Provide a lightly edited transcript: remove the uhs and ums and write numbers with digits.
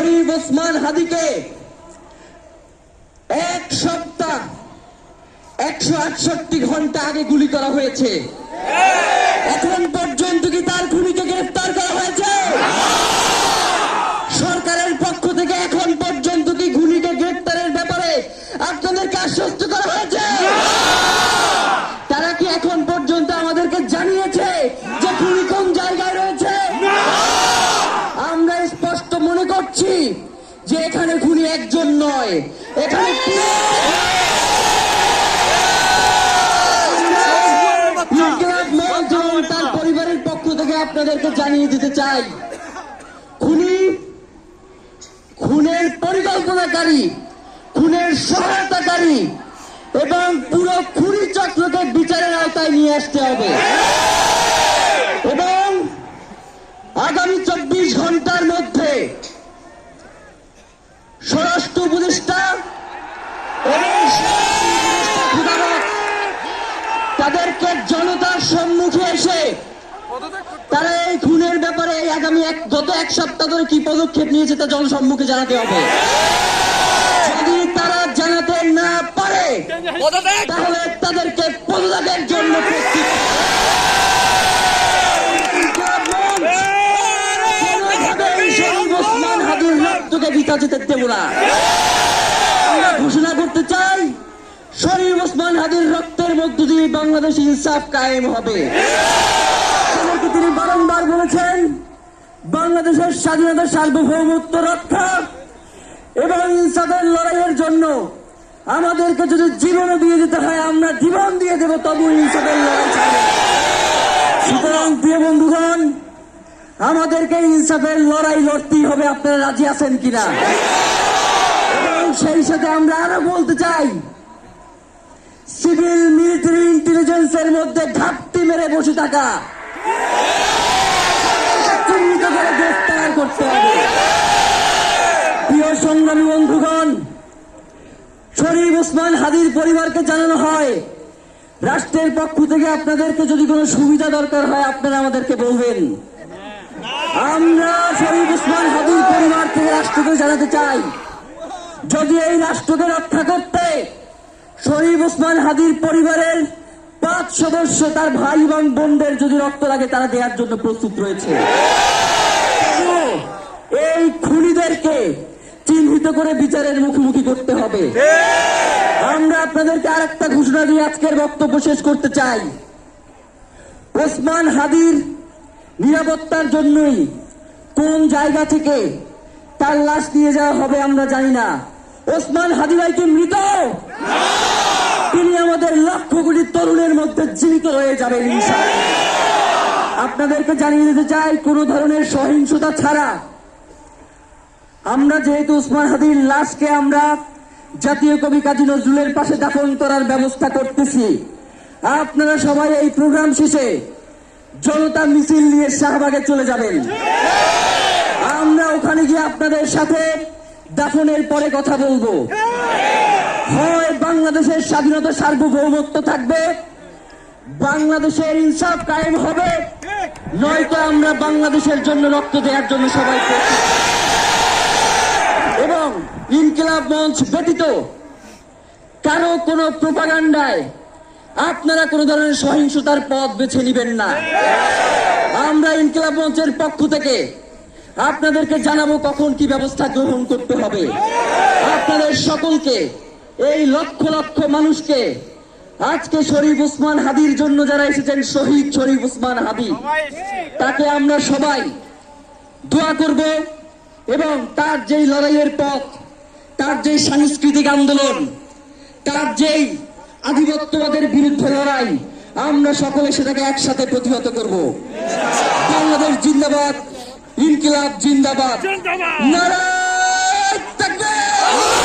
শরীফ ওসমান হাদিকে এক সপ্তাহ 168 ঘন্টা আগে গুলি করা হয়েছে। এখন পর্যন্ত কি তার খুনিকে গ্রেফতার করা হয়েছে? সরকারের পক্ষ থেকে এখন পর্যন্ত কি খুনিকে গ্রেফতারের ব্যাপারে আপনাদেরকে আশ্বস্ত করা হয়েছে? তারা কি এখন পর্যন্ত আমাদেরকে জানিয়েছে যে খুনি কোন জায়গায় রয়েছে? আমরা স্পষ্ট মনে করছি যে এখানে খুনি একজন নয়, এখানে তার পরিবারের পক্ষ থেকে আপনাদেরকে জানিয়ে দিতে চাই, খুনের পরিকল্পনাকারী, খুনের সহায়তাকারী এবং পুরো খুনি চক্রকে বিচারের আওতায় নিয়ে আসতে হবে এবং আগামী 24 ঘন্টার মধ্যে স্বরাষ্ট্র উপদেষ্টা এবং তাদেরকে জনতার সম্মুখে এসে তারা এই খুনের ব্যাপারে গত এক সপ্তাহ ধরে কি পদক্ষেপ নিয়েছে তা জনসম্মুখে জানাতে হবে। যদি তারা জানাতে না পারে তাহলে তাদেরকে পদত্যাগের জন্য প্রস্তুত ওসমান হাদির রক্তকে বৃথা যেতে দেব না। আমরা ঘোষণা করতে চাই, শরীফ ওসমান হাদির রক্তের মধ্য দিয়ে বাংলাদেশ ইনসাফ কায়েম হবে। তিনি বারংবার বলেছেন, বাংলাদেশের স্বাধীনতা, সার্বভৌমত্ব রক্ষা এবং ইনসাফের লড়াইয়ের জন্য আমাদেরকে যদি জীবনও দিয়ে দিতে হয় আমরা জীবন দিয়ে দেব, তবু ইনসাফের লড়াই চালাবো। সুতরাং প্রিয় বন্ধুগণ, আমাদেরকে ইনসাফের লড়াই লড়তেই হবে। আপনারা রাজি আছেন কিনা? এবং সেই সাথে আমরা আরো বলতে চাই, সিভিল মিলিটারি ইন্টেলিজেন্সের মধ্যে ঘাপটি মেরে বসে থাকা চিহ্নিত করে গ্রেফতার করতে হবে। প্রিয় সংগ্রামী বন্ধুগণ, শরীফ ওসমান হাদির পরিবারকে জানানো হয়, রাষ্ট্রের পক্ষ থেকে আপনাদেরকে যদি কোনো সুবিধা দরকার হয় আপনারা আমাদেরকে বলবেন। আমরা শরীফ ওসমান হাদির পরিবার থেকে রাষ্ট্রকে জানাতে চাই, যদি এই রাষ্ট্রকে রক্ষা করতে শরীফ ওসমান হাদির পরিবারের 5 সদস্য, তার ভাই এবং বোনদের যদি রক্ত লাগে তারা দেওয়ার জন্য প্রস্তুত রয়েছে। এই খুনিদেরকে চিহ্নিত করে বিচারের মুখোমুখি করতে হবে। আমরা আপনাদেরকে আরেকটা ঘোষণা দিয়ে আজকের বক্তব্য শেষ করতে চাই, ওসমান হাদির নিরাপত্তার জন্যই কোন জায়গা থেকে তার লাশ নিয়ে যাওয়া হবে আমরা জানি না। ওসমান হাদি ভাই কি মৃত? তিনি আমাদের লক্ষ কোটি তরুণের মধ্যে জীবিত রয়ে যাবেন ইনশাআল্লাহ। আপনাদেরকে জানিয়ে দিতে চাই, কোন ধরনের সহিংসতা ছাড়া আমরা যেহেতু ওসমান হাদির লাশকে আমরা জাতীয় কবি কাজী নজরুলের পাশে দাফন করার ব্যবস্থা করতেছি, আপনারা সবাই এই প্রোগ্রাম শেষে জনতা মিছিল নিয়ে শাহবাগে চলে যাবেন। আমরা ওখানে গিয়ে আপনাদের সাথে দাফনের পরে কথা বলবো। হয় বাংলাদেশের স্বাধীনতা, সার্বভৌমত্ব থাকবে, বাংলাদেশের ইনসাফ কায়েম হবে, নয়তো আমরা বাংলাদেশের জন্য রক্ত দেওয়ার জন্য সবাই এবং ইনকিলাব মঞ্চ ব্যতীত কারো কোনো প্রোপাগান্ডায় আপনারা কোন ধরনের সহিংসতার পথ বেছে নেবেন না। আমরা ইনকিলাব মঞ্চের পক্ষ থেকে আপনাদেরকে জানাবো কখন কি ব্যবস্থা গ্রহণ করতে হবে। আপনাদের সকলকে, এই লক্ষ লক্ষ মানুষকে, আজকে শরীফ ওসমান হাদির জন্য যারা এসেছেন, শহীদ শরীফ ওসমান হাদি, তাকে আমরা সবাই দোয়া করব এবং তার যেই লড়াইয়ের পথ, তার যেই সাংস্কৃতিক আন্দোলন, তার যেই আধিপত্যবাদের বিরুদ্ধে লড়াই, আমরা সকলে সেটাকে একসাথে প্রতিহত করব। বাংলাদেশ জিন্দাবাদ, ইনকিলাব জিন্দাবাদ, নারায়ে তাকবীর।